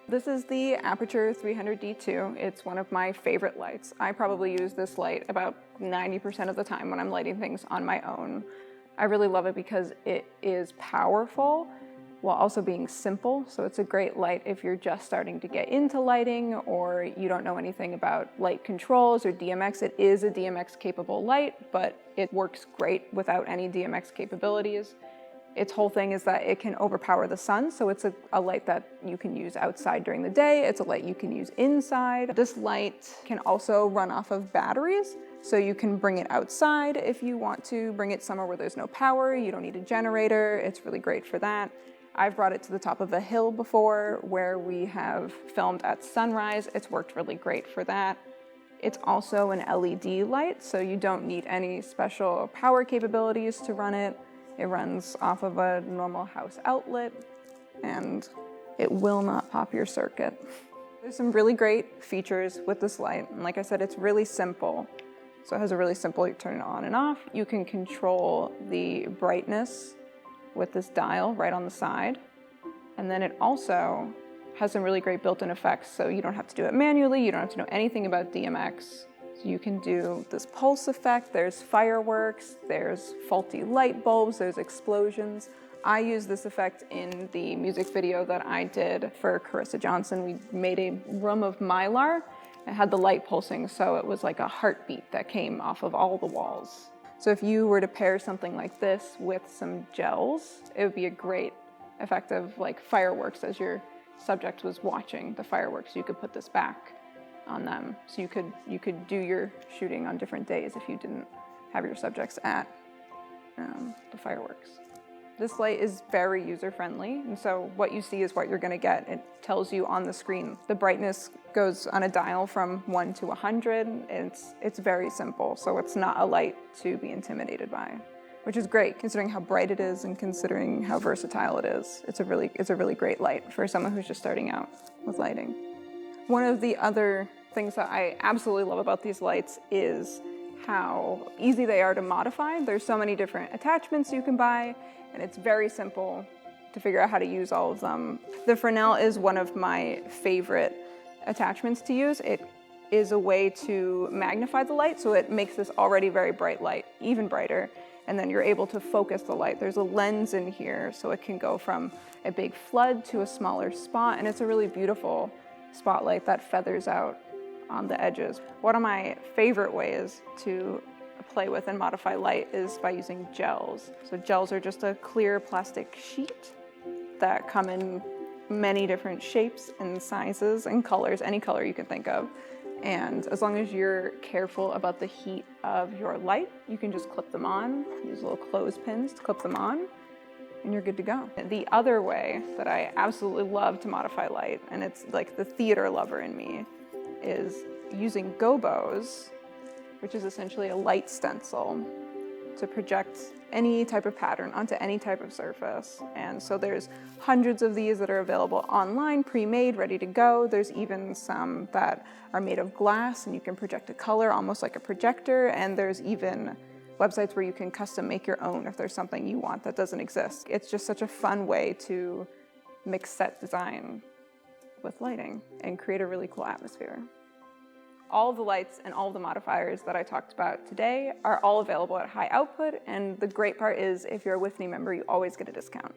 This is the Aperture 300D2. It's one of my favorite lights. I probably use this light about 90% of the time when I'm lighting things on my own. I really love it because it is powerful while also being simple. So it's a great light if you're just starting to get into lighting or you don't know anything about light controls or DMX. It is a DMX capable light, but it works great without any DMX capabilities. Its whole thing is that it can overpower the sun, so it's a light that you can use outside during the day. It's a light you can use inside. This light can also run off of batteries, so you can bring it outside if you want to bring it somewhere where there's no power. You don't need a generator. It's really great for that. I've brought it to the top of a hill before where we have filmed at sunrise. It's worked really great for that. It's also an LED light, so you don't need any special power capabilities to run it. It runs off of a normal house outlet and it will not pop your circuit. There's some really great features with this light. And like I said, it's really simple. So it has a really simple, you turn it on and off. You can control the brightness with this dial right on the side. And then it also has some really great built-in effects. So you don't have to do it manually. You don't have to know anything about DMX. So you can do this pulse effect, there's fireworks, there's faulty light bulbs, there's explosions. I use this effect in the music video that I did for Carissa Johnson. We made a room of Mylar. It had the light pulsing, so it was like a heartbeat that came off of all the walls. So if you were to pair something like this with some gels, it would be a great effect of like fireworks as your subject was watching the fireworks. You could put this back on them. So you could do your shooting on different days if you didn't have your subjects at the fireworks. This light is very user-friendly, and so what you see is what you're gonna get. It tells you on the screen. The brightness goes on a dial from 1 to 100. It's very simple, so it's not a light to be intimidated by, which is great considering how bright it is and considering how versatile it is. It's a really great light for someone who's just starting out with lighting. One of the other things that I absolutely love about these lights is how easy they are to modify. There's so many different attachments you can buy, and it's very simple to figure out how to use all of them. The Fresnel is one of my favorite attachments to use. It is a way to magnify the light, so it makes this already very bright light even brighter, and then you're able to focus the light. There's a lens in here, so it can go from a big flood to a smaller spot, and it's a really beautiful spotlight that feathers out on the edges. One of my favorite ways to play with and modify light is by using gels. So gels are just a clear plastic sheet that come in many different shapes and sizes and colors, any color you can think of. And as long as you're careful about the heat of your light, you can just clip them on, use little clothespins to clip them on, and you're good to go. The other way that I absolutely love to modify light, and it's like the theater lover in me, is using gobos, which is essentially a light stencil, to project any type of pattern onto any type of surface. And so there's hundreds of these that are available online, pre-made, ready to go. There's even some that are made of glass and you can project a color almost like a projector. And there's even websites where you can custom make your own if there's something you want that doesn't exist. It's just such a fun way to mix set design with lighting and create a really cool atmosphere. All of the lights and all of the modifiers that I talked about today are all available at high output, and the great part is if you're a WIFVNE member, you always get a discount.